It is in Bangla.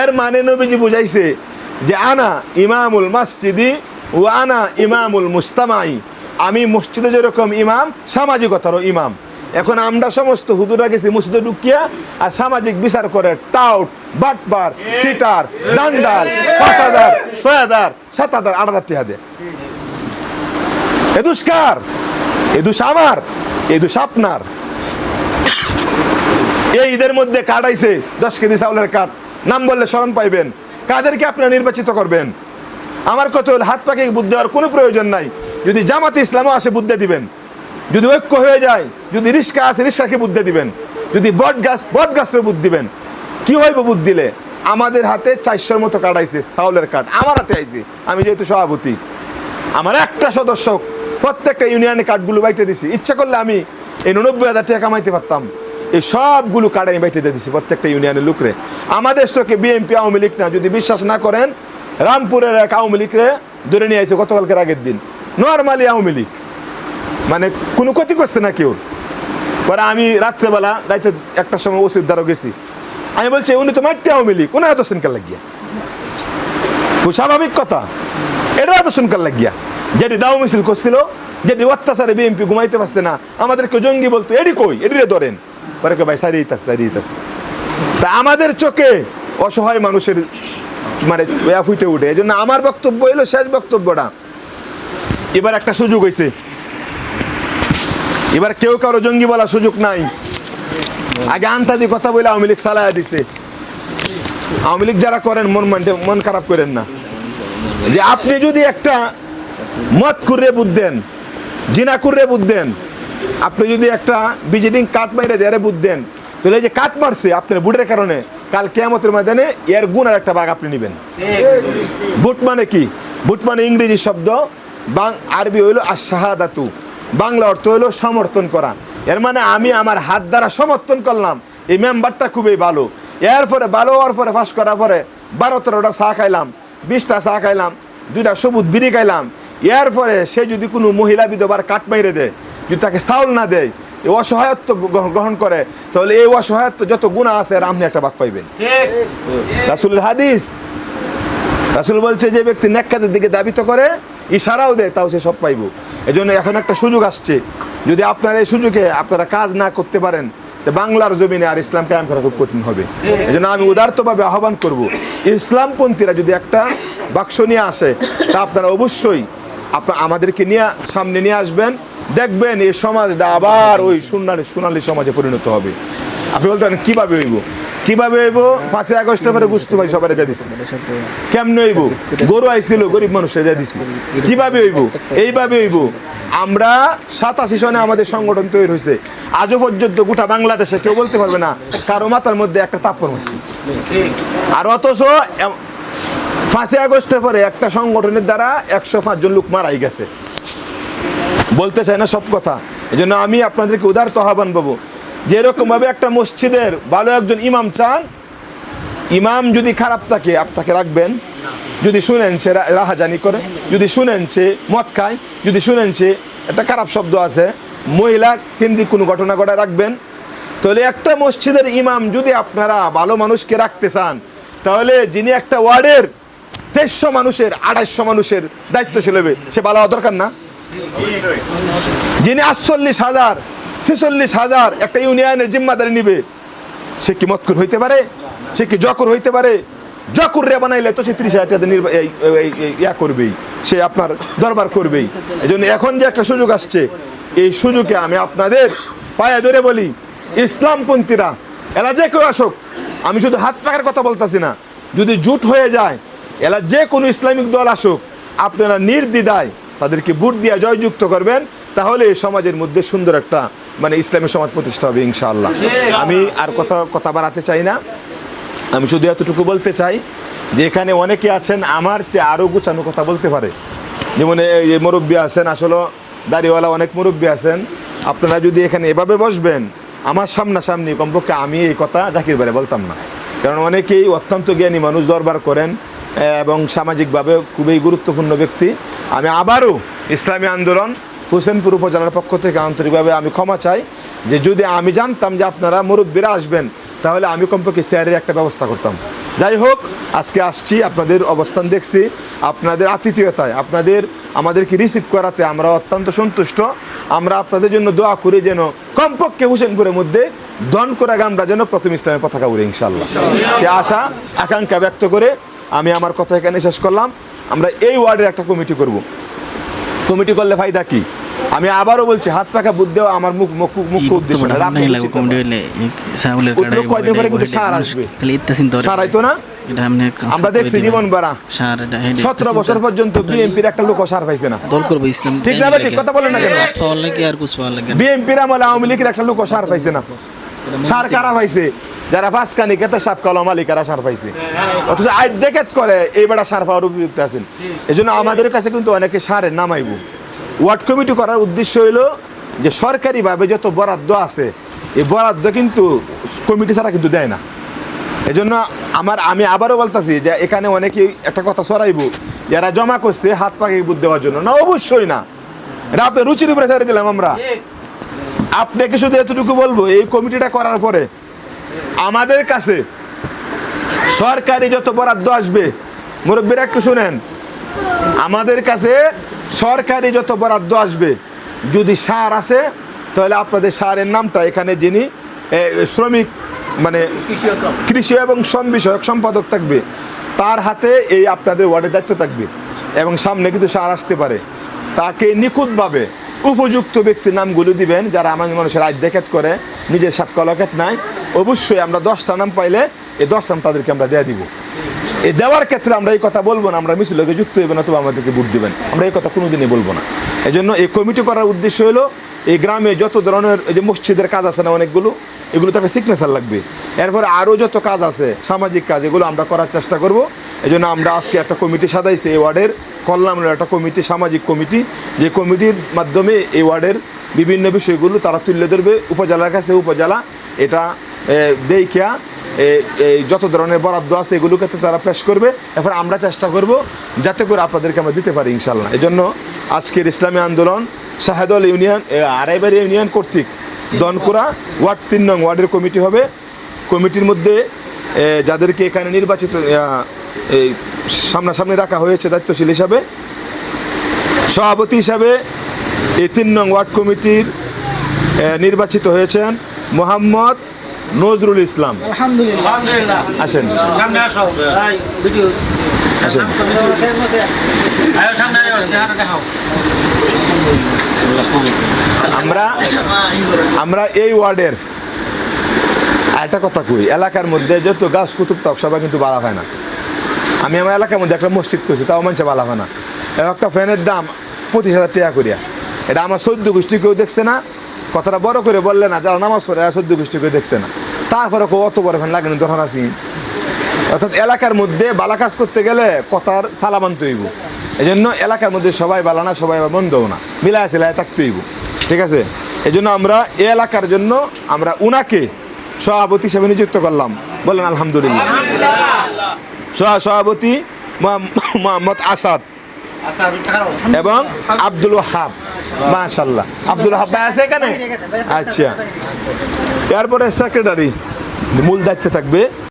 এর মানে নবীজি বুঝাইছে যে আনা ইমামুল মসজিদি ও আনা ইমামুল মুস্তামাই, আমি মসজিদে যেরকম ইমাম, সামাজিকতারও ইমাম। এখন আমরা সমস্ত হুজুরা গেছি মসজিদে ঢুকিয়া আর সামাজিক বিচার করে টাউট, বাটপার, সিটার, দান্ডাল, ৫,০০০, ৬,০০০, ৭,০০০, ৮,০০০ টাকা দেয়। এ দোষ কার? এ দোষ আমার, এ দোষ আপনার। এই ঈদের মধ্যে কার্ড আইছে 10 কেজি চাউলের কার্ড, নাম বললে স্মরণ পাইবেন। কাদেরকে আপনারা নির্বাচিত করবেন? আমার কথা হল হাত পাকে বুদ্ধি দেওয়ার কোনো প্রয়োজন নাই। যদি জামাতে ইসলামও আসে বুদ্ধি দিবেন, যদি ঐক্য হয়ে যায়, যদি রিস্কা আসে রিস্কাকে বুদ্ধি দিবেন, যদি বট গাছকে বুদ্ধি দিবেন। কি হইব বুদ্ধি দিলে? আমাদের হাতে 400-র মতো কার্ড আইছে, চাউলের কার্ড আমার হাতে আইছে। আমি যেহেতু সভাপতি, আমার একটা সদস্য প্রত্যেকটা ইউনিয়নে কার্ডগুলো বাইটে দিছি। ইচ্ছা করলে আমি এই 90,000 টাকা কামাইতে পারতাম। এই সবগুলো কার্ড আমি বাইটে দিয়েছি প্রত্যেকটা ইউনিয়নের লোকরে। আমাদের চোখে বিএনপি আওয়ামী লীগ না। যদি বিশ্বাস না করেন, রামপুরের এক আওয়ামী লীগরে ধরে নিয়ে আসছে গতকালকের আগের দিন, নর্মালি আওয়ামী লীগ, মানে কোনো ক্ষতি করছে না কেউ। পরে আমি রাত্রেবেলা রাইতে 1টার সময় ওসির দ্বারা গেছি, আমি বলছি উনি তো মাইটে আওয়ামী লীগ, উনি এত শুনকার লাগিয়া। স্বাভাবিক কথা, এটা এত শুনকার লাগিয়া। যেটি দাও মিছিল করছিল, যেটি অত্যাচারে বিএনপি ঘুমাইতে পারছে না, আমাদেরকে জঙ্গি বলতো, এটি কই, এটিরে ধরেন। পরে ভাই সারিয়ে দিতেছে। তা আমাদের চোখে অসহায় মানুষের মানে ফুটে উঠে। এই জন্য আমার বক্তব্য হলো শেষ বক্তব্যটা। এবার একটা সুযোগ হয়েছে, এবার কেউ কারো জঙ্গি বলার সুযোগ নাই। আগে আন্তাদি কথা বলে আওয়ামী লীগ চালায়া দিছে। আওয়ামী লীগ যারা করেন মন খারাপ করেন না। যে আপনি যদি একটা মদ করে বুঝদেন, জিনা করে বুঝদেন, আপনি যদি একটা বিজেডিং কাট মাইরে দেয়ারে বুঝদেন, তাহলে যে কাট মারছে আপনার বুটের কারণে কাল কিয়ামতের ময়দানে এর গুণের একটা ভাগ আপনি নেবেন। বুট মানে কি? বুট মানে ইংরেজি শব্দ, আরবি হইল আশ-শাহাদাতু, বাংলা অর্থ হইল সমর্থন করা। এর মানে আমি আমার হাত দ্বারা সমর্থন করলাম, এই মেম্বারটা খুবই ভালো। এরপরে ভালো হওয়ার পরে ফাঁস করার পরে 12-13টা চা খাইলাম, 20টা চা খাইলাম, 2টা সবুজ বিড়ি খাইলাম। এরপরে সে যদি কোনো মহিলা বিধবার কাট মাইরে দেয়, যদি তাকে চাউল না দেয়, এই অসহায়ত্ব গ্রহণ করে, তাহলে এই অসহায়ত্ব যত গুণা আছে আর আপনি একটা ভাগ পাইবেন। রাসূলের হাদিস, রাসূল বলছে যে ব্যক্তি নেককাতের দিকে দাবিত করে, ইশারাও দেয়, তাও সে সব পাইব। এই জন্য এখন একটা সুযোগ আসছে, যদি আপনারা এই সুযোগে আপনারা কাজ না করতে পারেন, বাংলার জমিনে আর ইসলাম কায়েম করা খুব কঠিন হবে। এই জন্য আমি উদারতভাবে আহ্বান করব, ইসলামপন্থীরা যদি একটা বাক্স নিয়ে আসে, তা আপনারা অবশ্যই আমাদেরকে নিয়ে সামনে নিয়ে আসবেন। দেখবেন এই সমাজটা আবার ওই সোনালী সমাজে পরিণত হবে। আপনি বলতে পারেন কীভাবে হইব? কিভাবে হইব? 5ই আগস্টের পরে গুস্তু ভাই সবাই যা দিছি, কেমনে হইব? গরু আইছিল, গরিব মানুষের যা দিছি। কিভাবে হইব? এইভাবে হইব। আমরা 87 সনে আমাদের সংগঠন তৈরি হয়েছে, আজও পর্যন্ত গোটা বাংলাদেশে কেউ বলতে পারবে না কারো মাথার মধ্যে একটা তাপ্পর মারছি। আর অথচ 5ই আগস্টের পরে একটা সংগঠনের দ্বারা 105 জন লোক মারাই গেছে। বলতে চাই না সব কথা। এই জন্য আমি আপনাদেরকে উদারত আহ্বান পাবো, যে এরকমভাবে একটা মসজিদের ভালো একজন ইমাম চান, ইমাম যদি খারাপ থাকে আপনাকে রাখবেন, যদি শুনেন সে রাহাজানি করে, যদি শুনেন সে মদ খায়, যদি শুনেন সে একটা খারাপ শব্দ আছে, মহিলা কেন্দ্রিক কোনো ঘটনা ঘটায় রাখবেন। তাহলে একটা মসজিদের ইমাম যদি আপনারা ভালো মানুষকে রাখতে চান, তাহলে যিনি একটা ওয়ার্ডের 2300 মানুষের 2800 মানুষের দায়িত্বশীল হবে, সে ভালো হওয়া দরকার না? যিনি 48,000 46,000 একটা ইউনিয়নের জিম্মাদারি নিবে, সে কি মতকুর হইতে পারে? সে কি জকর হইতে পারে? জকর রে বানাইলে তো সে 30,000 টাকা ইয়া করবেই, সে আপনার দরবার করবেই। এই জন্য এখন যে একটা সুযোগ আসছে, এই সুযোগে আমি আপনাদের পায়ে ধরে বলি, ইসলামপন্থীরা এরা যে কেউ আসুক, আমি শুধু হাত পাখার কথা বলতেছি না, যদি জুট হয়ে যায়, এরা যে কোনো ইসলামিক দল আসুক, আপনারা নির্দ্বিধায় তাদেরকে ভোট দিয়ে জয়যুক্ত করবেন, তাহলে এই সমাজের মধ্যে সুন্দর একটা মানে ইসলামী সমাজ প্রতিষ্ঠা হবে ইনশাআল্লাহ। আমি আর কথা বাড়াতে চাই না, আমি শুধু এতটুকু বলতে চাই যে এখানে অনেকে আছেন আমার চেয়ে আরও গুছানো কথা বলতে পারে। যেমন এই মুরব্বী আছেন, আসলে দাড়িওয়ালা অনেক মুরব্বী আছেন, আপনারা যদি এখানে এভাবে বসবেন আমার সামনাসামনি, কমপক্ষে আমি এই কথা জাকির ভাইরে বলতাম না। কারণ অনেকেই অত্যন্ত জ্ঞানী মানুষ দরবার করেন এবং সামাজিকভাবে খুবই গুরুত্বপূর্ণ ব্যক্তি। আমি আবারও ইসলামী আন্দোলন হোসেনপুর উপজেলার পক্ষ থেকে আন্তরিকভাবে আমি ক্ষমা চাই, যে যদি আমি জানতাম যে আপনারা মুরব্বীরা আসবেন, তাহলে আমি কমপক্ষে চেয়ারের একটা ব্যবস্থা করতাম। যাই হোক, আজকে আসছি, আপনাদের অবস্থান দেখছি, আপনাদের আতিথেয়তায়, আমাদেরকে রিসিভ করাতে আমরা অত্যন্ত সন্তুষ্ট। আমরা আপনাদের জন্য দোয়া করি যেন কমপক্ষে হোসেনপুরের মধ্যে দনকরা গ্রামটা যেন প্রথম ইসলামের পতাকা উড়ে ইনশাআল্লাহ। সে আশা আকাঙ্ক্ষা ব্যক্ত করে আমি আমার কথা এখানে শেষ করলাম। আমরা এই ওয়ার্ডের একটা কমিটি করব। কমিটি করলে ফায়দা কি? আমি আবারও বলছি, হাত পাখা বুদ্ধি দেওয়া আমার মুখ্য উদ্দেশ্য না। কয়দিন পরে কিন্তু সার আসবে, সার আইতো না? আমরা দেখছি জীবন বাড়া 17 বছর পর্যন্ত বিএনপির একটা লোক সার পাইছে না। ঠিক না? ঠিক কথা বলেন না কেন? বিএনপির আমলে আওয়ামী লীগের একটা লোক সার পাইছে না। সার কারা পাইছে? যারা পাঁচকানি খেতে সাপ কালো মালিকারা সার পাইছে। অথচ আজ দেখেত করে এই বেড়া সার পাওয়ার উপযুক্ত আছেন। এই জন্য আমাদের কাছে কিন্তু অনেকে সারের নামাইব। ওয়ার্ড কমিটি করার উদ্দেশ্য হইলো যে সরকারিভাবে যত বরাদ্দ আছে এই বরাদ্দ কিন্তু কমিটি ছাড়া কিন্তু দেয় না। এই জন্য আমি আবারও বলতেছি যে এখানে অনেকেই একটা কথা ছড়াইব, যারা জমা করছে হাত পাকে বুদ্ধ দেওয়ার জন্য না, অবশ্যই না। এটা আপনার রুচির উপরে ছেড়ে দিলাম আমরা। আপনাকে শুধু এতটুকু বলবো, এই কমিটিটা করার পরে আমাদের কাছে সরকারি যত বরাদ্দ আসবে, মুরব্বীরা একটু শুনেন, আমাদের কাছে সরকারি যত বরাদ্দ আসবে, যদি সার আছে তাহলে আপনাদের সারের নামটা এখানে যিনি শ্রমিক মানে কৃষি এবং শ্রম বিষয়ক সম্পাদক থাকবে তার হাতে এই আপনাদের ওয়ার্ডের দায়িত্ব থাকবে। এবং সামনে কিন্তু সার আসতে পারে, তাকে নিখুঁতভাবে উপযুক্ত ব্যক্তির নামগুলো দিবেন যারা আমাদের মানুষের আয় দেখাত করে, নিজের সাপ কলকেত নাই। অবশ্যই আমরা 10টা নাম পাইলে এই 10টা নাম তাদেরকে আমরা দিয়ে দিব। এই দেওয়ার ক্ষেত্রে আমরা এই কথা বলবো না আমরা মিছিলকে যুক্ত হইবেন অথবা আমাদেরকে ভোট দিবেন, আমরা এই কথা কোনোদিনই বলবো না। এই জন্য এই কমিটি করার উদ্দেশ্য হলো এই গ্রামে যত ধরনের এই যে মসজিদের কাজ আছে না অনেকগুলো, এগুলো তাকে সিগনেচার লাগবে। এরপরে আরও যত কাজ আছে সামাজিক কাজ, এগুলো আমরা করার চেষ্টা করব। এই জন্য আমরা আজকে একটা কমিটি সাজাইছি, এই ওয়ার্ডের কল্যাণের একটা কমিটি, সামাজিক কমিটি, যে কমিটির মাধ্যমে এই ওয়ার্ডের বিভিন্ন বিষয়গুলো তারা তুলে ধরবে উপজেলার কাছে। উপজেলা এটা দেখিয়া এই যত ধরনের বরাদ্দ আছে এগুলো ক্ষেত্রে তারা পেশ করবে। এরপর আমরা চেষ্টা করব যাতে করে আপনাদেরকে আমরা দিতে পারি ইনশাল্লাহ। এই জন্য আজকের ইসলামী আন্দোলন শাহেদল ইউনিয়ন আড়াইবাড়ি ইউনিয়ন কর্তৃক দনকুরা ওয়ার্ড 3 নং ওয়ার্ডের কমিটি হবে। কমিটির মধ্যে যাদেরকে এখানে নির্বাচিত এই সামনাসামনি রাখা হয়েছে দায়িত্বশীল হিসাবে, সভাপতি হিসাবে এই 3 নং ওয়ার্ড কমিটির নির্বাচিত হয়েছেন মোহাম্মদ নজরুল ইসলাম। আলহামদুলিল্লাহ। আসেন আসেন। আমরা এই ওয়ার্ডের একটা কথা কই, এলাকার মধ্যে যত গাছ কুতুব থাক সবাই কিন্তু বালা হয় না। আমি আমার এলাকার মধ্যে একটা মসজিদ করছি, তাও মানুষে বালা হয় না। একটা ফ্যানের দাম 25,000 টাকা করিয়া। এটা আমার 14 গোষ্ঠী কেউ দেখছে না, কথাটা বড় করে বললে না, যারা নামাজ পড়ে 14 গোষ্ঠী কেউ দেখছে না। তারপরে অত বড় ফ্যান লাগেনি তখন আছি। অর্থাৎ এলাকার মধ্যে বালা কাজ করতে গেলে কথার সালাম আনতে হইব। এই জন্য এলাকার মধ্যে সবাই বালা না, সবাই মন্দও না, মিলায় সিলায় থাকতে হইব। ঠিক আছে? এই জন্য আমরা এই এলাকার জন্য আমরা উনাকে সভাপতি হিসেবে নিযুক্ত করলাম। বললেন আলহামদুলিল্লাহ। সভাপতি মোহাম্মদ আসাদ এবং আব্দুল ওয়াহাব। মাশাআল্লাহ, আব্দুল ওয়াহাব ভাই আছে এখানে? আচ্ছা। এরপরে সেক্রেটারি মূল দায়িত্বে থাকবে